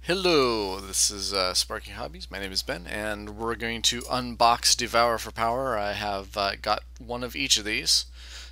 Hello, this is Sparky Hobbies. My name is Ben, and we're going to unbox Devour for Power. I have got one of each of these,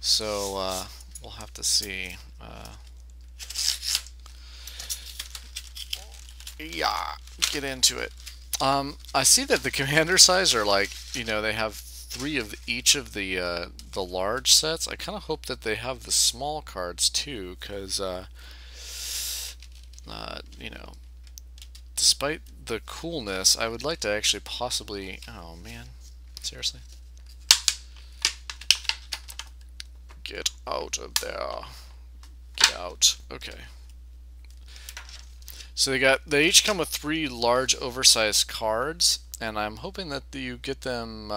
so we'll have to see. Yeah, get into it. I see that the commander size are like, they have three of each of the large sets. I kind of hope that they have the small cards too, because you know, despite the coolness, I would like to actually possibly. Oh man, seriously, get out of there. Get out. Okay. So they each come with three large, oversized cards, and I'm hoping that you get them.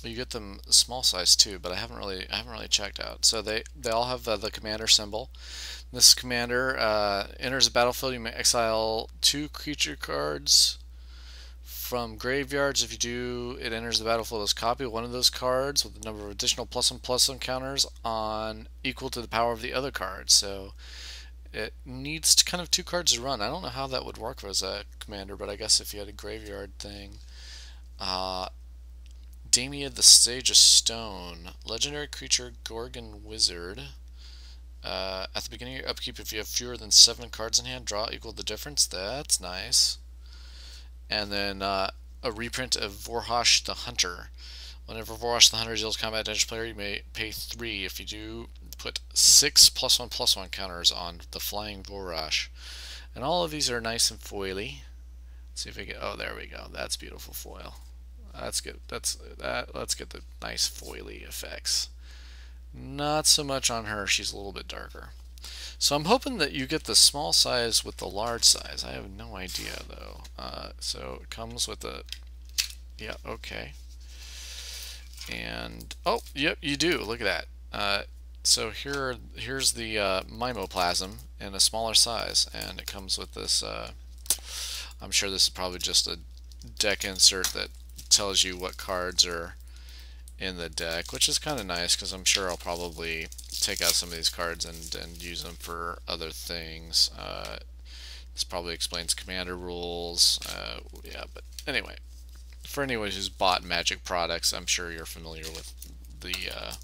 You get them small size too, but I haven't really checked out. So they all have the commander symbol. This commander enters the battlefield. You may exile two creature cards from graveyards. If you do, it enters the battlefield as copy of one of those cards with the number of additional +1/+1 counters on equal to the power of the other card. So it needs kind of two cards to run. I don't know how that would work as a commander, but I guess if you had a graveyard thing. Uh, Damia the Sage of Stone. Legendary creature Gorgon Wizard. At the beginning of your upkeep, if you have fewer than 7 cards in hand, draw equal the difference. That's nice. And then a reprint of Vorhash the Hunter. Whenever Vorhash the Hunter deals combat damage to player, you may pay 3. If you do, put 6 +1/+1 counters on the Flying Vorhash. And all of these are nice and foily. Let's see if we get. Oh, there we go. That's beautiful foil. That's good. Let's get the nice foily effects. Not so much on her. She's a little bit darker. So I'm hoping that you get the small size with the large size. I have no idea though. So it comes with a. Yeah. Okay. And oh, yep, you do. Look at that. So here's the mimoplasm in a smaller size, and it comes with this. I'm sure this is probably just a deck insert that tells you what cards are in the deck, which is kind of nice because I'm sure I'll probably take out some of these cards and use them for other things. This probably explains commander rules. Yeah, but anyway, for anyone who's bought Magic products, I'm sure you're familiar with the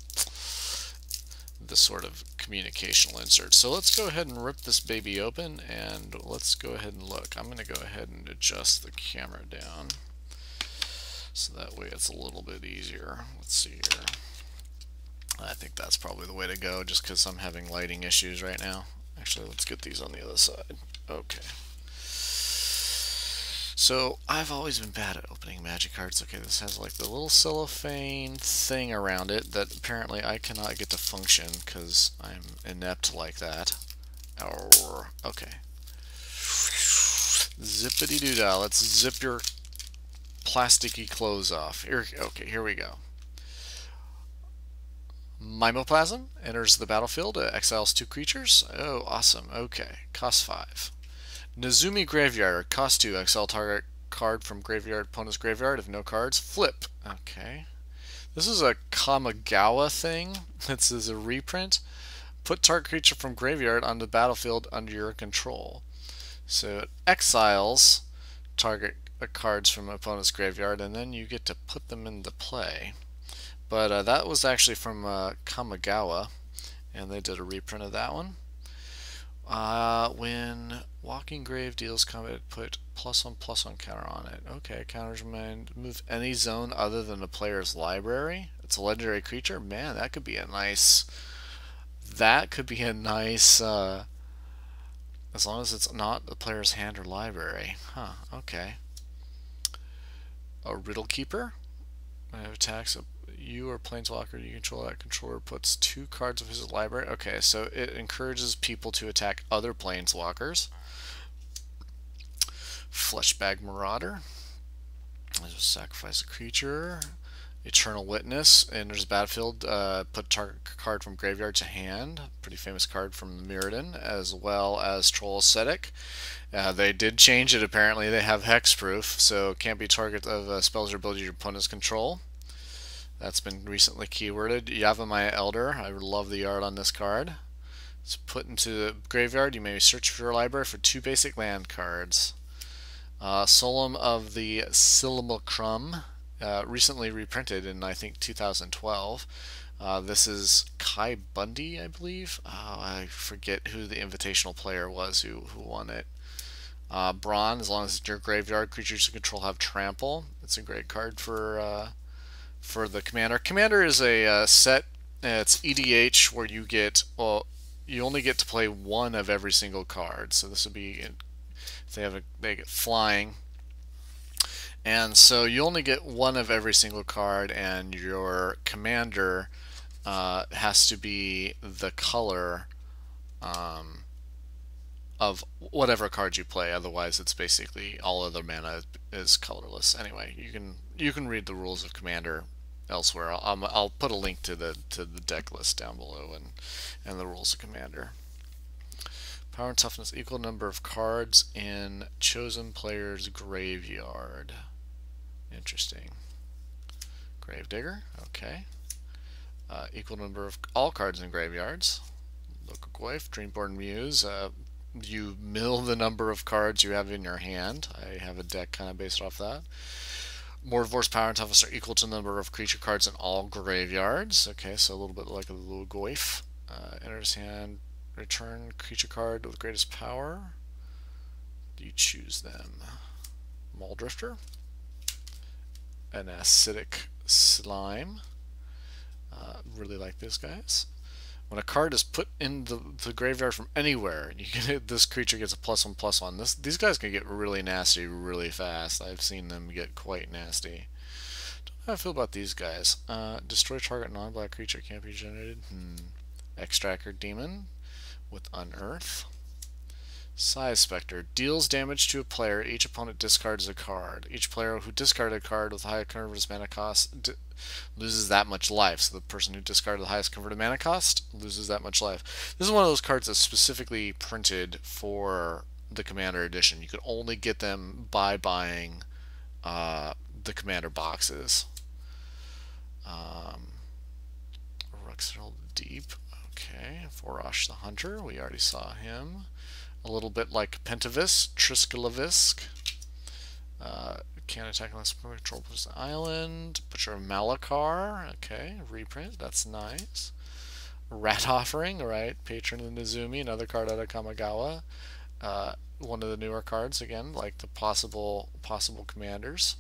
sort of communicational insert. So let's go ahead and rip this baby open, and let's go ahead and look. I'm going to go ahead and adjust the camera down so that way it's a little bit easier. Let's see here. I think that's probably the way to go, just because I'm having lighting issues right now. Actually, let's get these on the other side. Okay. So I've always been bad at opening Magic cards. Okay, this has like the little cellophane thing around it that apparently I cannot get to function because I'm inept like that. Okay. Zippity doo dah. Let's zip your plasticky clothes off. Okay, here we go. Mimoplasm enters the battlefield, exiles 2 creatures. Oh, awesome. Okay, cost 5. Nezumi Graveyard, cost 2, exile target card from graveyard opponent's graveyard. If no cards, flip. Okay. This is a Kamigawa thing. This is a reprint. Put target creature from graveyard on the battlefield under your control. So it exiles target cards from opponent's graveyard, and then you get to put them into play. But that was actually from Kamigawa, and they did a reprint of that one. When Walking Grave deals combat, put +1/+1 counter on it. Okay, counters remain. Move any zone other than the player's library. It's a legendary creature. Man, that could be a nice. That could be a nice. As long as it's not the player's hand or library. Huh. Okay. A Riddle Keeper. Attacks you or planeswalker you control. That controller puts 2 cards of his library. Okay, so it encourages people to attack other planeswalkers. Fleshbag Marauder. Sacrifice a creature. Eternal Witness. Enters the battlefield. Put target card from graveyard to hand. Pretty famous card from the Mirrodin, as well as Troll Ascetic. They did change it apparently. They have hexproof, so it can't be target of spells or abilities your opponents control. That's been recently keyworded. Yavimaya Elder. I love the art on this card. It's put into the graveyard. You may search for your library for 2 basic land cards. Solemn of the Simulacrum, recently reprinted in I think 2012. This is Kai Bundy, I believe. I forget who the invitational player was who won it. Brawn, as long as it's your graveyard, creatures you control have trample. It's a great card for the commander. Commander is a set. It's EDH where you get, well, you only get to play one of every single card. So this would be if they get flying, and so you only get one of every single card, and your commander has to be the color of whatever card you play. Otherwise, it's basically all other mana is colorless. Anyway, you can read the rules of Commander elsewhere. I'll put a link to the deck list down below and the rules of Commander. Power and toughness equal number of cards in chosen player's graveyard. Interesting. Gravedigger. Okay. Equal number of all cards in graveyards. Local Goyf, Dreamborn Muse. You mill the number of cards you have in your hand. I have a deck kind of based off that. Mortivor's power and toughness are equal to the number of creature cards in all graveyards. Okay, so a little bit like a little Goyf. Enters hand, return creature card with greatest power. You choose them. Muldrifter. An acidic slime. Really like these guys. When a card is put in the graveyard from anywhere, this creature gets a +1/+1. These guys can get really nasty really fast. I've seen them get quite nasty. Don't know how I feel about these guys. Destroy target non-black creature can't be generated. Extractor Demon with Unearth. Size Spectre. Deals damage to a player. Each opponent discards a card. Each player who discarded a card with high converted mana cost loses that much life. So the person who discarded the highest converted mana cost loses that much life. This is one of those cards that's specifically printed for the Commander Edition. You could only get them by buying the Commander boxes. Ruxel Deep. Okay. Forosh the Hunter. We already saw him. A little bit like Pentavis, Triskelivisk. Can't attack unless control puts the island. Butcher of Malakar. Okay, reprint. That's nice. Rat Offering. Alright, Patron of Nizumi. Another card out of Kamigawa. One of the newer cards, again, like the possible commanders.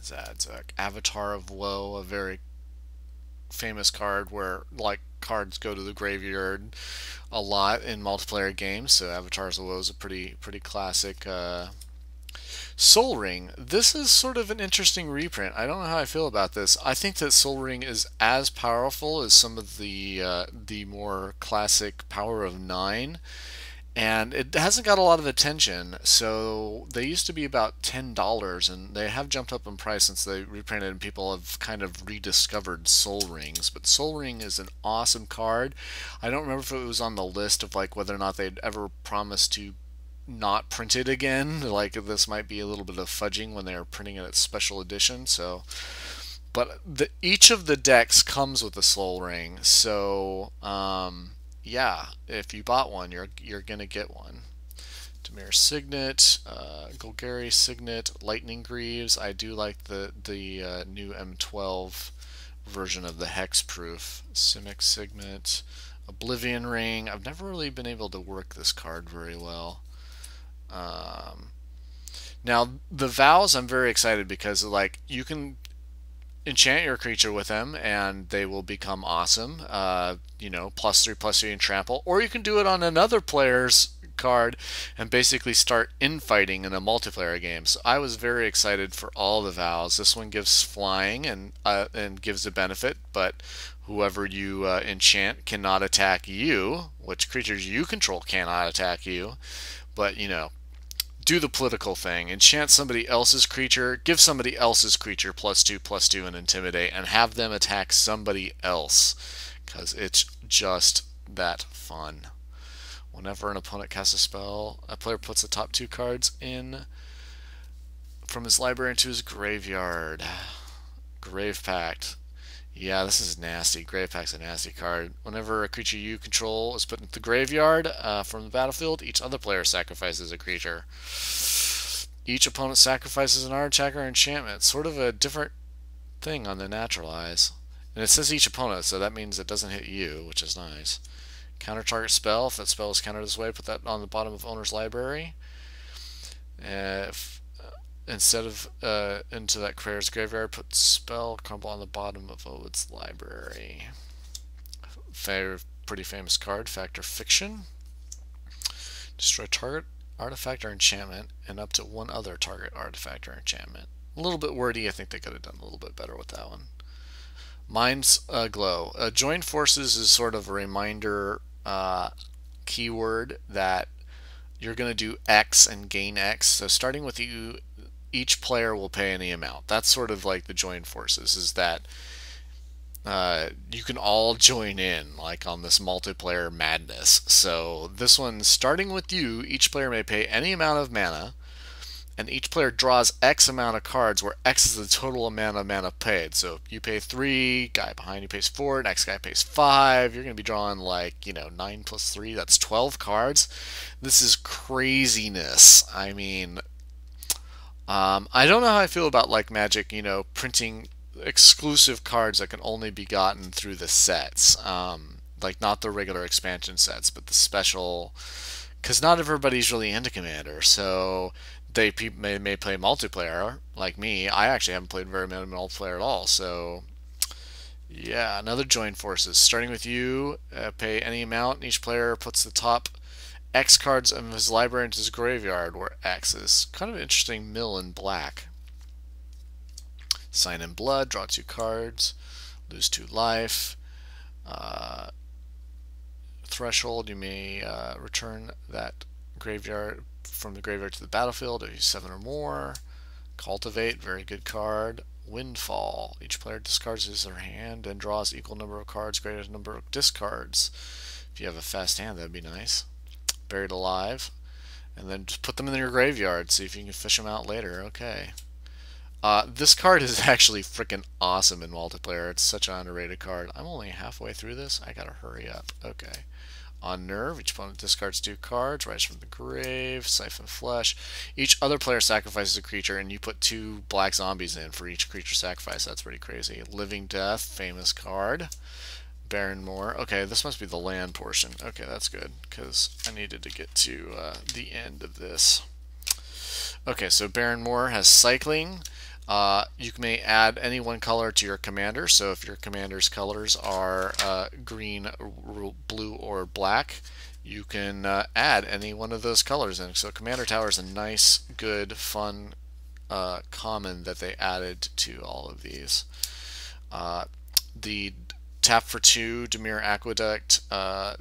Zadzak. Avatar of Woe, a very famous card where like cards go to the graveyard a lot in multiplayer games. So Avatars of Woe is a pretty classic. Sol Ring. This is sort of an interesting reprint. I don't know how I feel about this. I think that Sol Ring is as powerful as some of the more classic Power of 9. And it hasn't got a lot of attention, so they used to be about $10, and they have jumped up in price since they reprinted, and people have kind of rediscovered Sol Rings. But Sol Ring is an awesome card. I don't remember if it was on the list of like whether or not they'd ever promised to not print it again. Like this might be a little bit of fudging when they are printing it at special edition. So, but each of the decks comes with a Sol Ring, so yeah, if you bought one, you're gonna get one. Demir Signet, Golgari Signet, Lightning Greaves. I do like the new M12 version of the Hexproof. Simic Signet, Oblivion Ring. I've never really been able to work this card very well. Now the vows, I'm very excited because like you can enchant your creature with them and they will become awesome. You know, +3/+3 and trample, or you can do it on another player's card and basically start infighting in a multiplayer game. So I was very excited for all the vows. This one gives flying and gives a benefit, but whoever you enchant cannot attack you, which creatures you control cannot attack you. But you know, do the political thing. Enchant somebody else's creature, give somebody else's creature +2/+2 and intimidate, and have them attack somebody else, because it's just that fun. Whenever an opponent casts a spell, a player puts the top 2 cards in from his library into his graveyard. Grave Pact. Yeah, this is nasty. Grave Pack's a nasty card. Whenever a creature you control is put into the graveyard from the battlefield, each other player sacrifices a creature. Each opponent sacrifices an art attack or enchantment. Sort of a different thing on the naturalize. And it says each opponent, so that means it doesn't hit you, which is nice. Counter target spell. If that spell is countered this way, put that on the bottom of owner's library. If instead of into that creator's graveyard, put spell crumble on the bottom of its library. Pretty famous card, Factor Fiction. Destroy target artifact or enchantment and up to one other target artifact or enchantment. A little bit wordy. I think they could have done a little bit better with that one. Mind's Glow. Join forces is sort of a reminder keyword that you're going to do X and gain X. So starting with you, each player will pay any amount. That's sort of like the join forces, is that you can all join in like on this multiplayer madness. So this one, starting with you, each player may pay any amount of mana, and each player draws X amount of cards, where X is the total amount of mana paid. So if you pay 3, guy behind you pays 4, next guy pays 5, you're going to be drawing like, 9 plus 3, that's 12 cards. This is craziness. I mean, I don't know how I feel about like Magic, printing exclusive cards that can only be gotten through the sets. Like not the regular expansion sets, but the special, because not everybody's really into Commander, so they may play multiplayer like me. I actually haven't played very many multiplayer at all, so yeah. Another join forces. Starting with you, pay any amount, and each player puts the top X cards of his library into his graveyard, where X is kind of an interesting mill in black. Sign in Blood, draw 2 cards, lose 2 life. Threshold, you may return that graveyard from the graveyard to the battlefield if you 7 or more. Cultivate, very good card. Windfall, each player discards his or her hand and draws equal number of cards greater than number of discards. If you have a fast hand, that'd be nice. Buried Alive, and then just put them in your graveyard, see if you can fish them out later. Okay. This card is actually freaking awesome in multiplayer. It's such an underrated card. I'm only halfway through this. I gotta hurry up. Okay. On Nerve, each opponent discards 2 cards, rise from the grave, siphon flesh. Each other player sacrifices a creature, and you put 2 black zombies in for each creature sacrifice. That's pretty crazy. Living Death, famous card. Baron Moore. Okay, this must be the land portion. Okay, that's good, because I needed to get to the end of this. Okay, so Baron Moore has cycling. You may add any one color to your commander. So if your commander's colors are green, blue, or black, you can add any one of those colors in. So Commander Tower is a nice, good, fun common that they added to all of these. The tap for 2, Demir Aqueduct.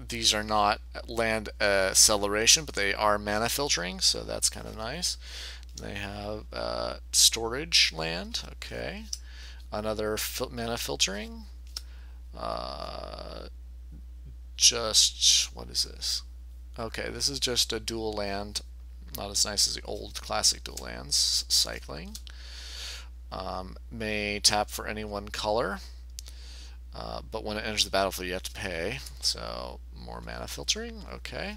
These are not land acceleration, but they are mana filtering, so that's kind of nice. They have storage land. Okay, another mana filtering. Just what is this? Okay, this is just a dual land, not as nice as the old classic dual lands. Cycling. May tap for any one color, but when it enters the battlefield, you have to pay. So more mana filtering. Okay.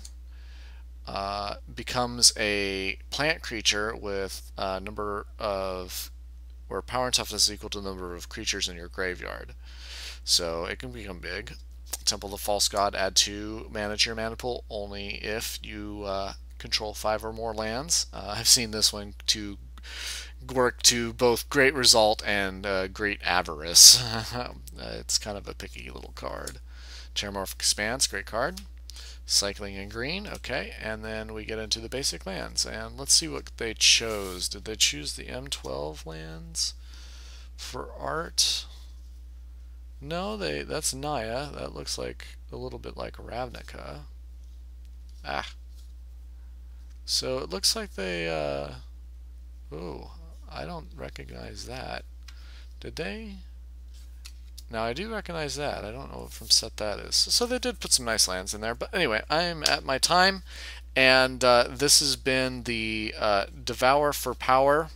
Becomes a plant creature with a number of, where power and toughness is equal to the number of creatures in your graveyard. So it can become big. Temple of the False God, add 2 mana to your mana pool only if you control 5 or more lands. I've seen this one to work to both great result and great avarice. It's kind of a picky little card. Terramorphic Expanse, great card. Cycling in green, okay, and then we get into the basic lands, and let's see what they chose. Did they choose the M12 lands for art? No, that's Naya. That looks like a little bit like Ravnica. So it looks like they oh, I don't recognize that. Did they? Now I do recognize that. I don't know what from set that is. So they did put some nice lands in there. But anyway, I'm at my time, and this has been the Devour for Power.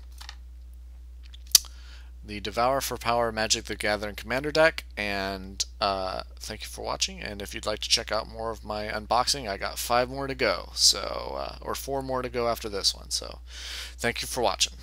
the Devour for Power Magic the Gathering Commander deck. And thank you for watching. And if you'd like to check out more of my unboxing, I got 5 more to go. So, or 4 more to go after this one. So, thank you for watching.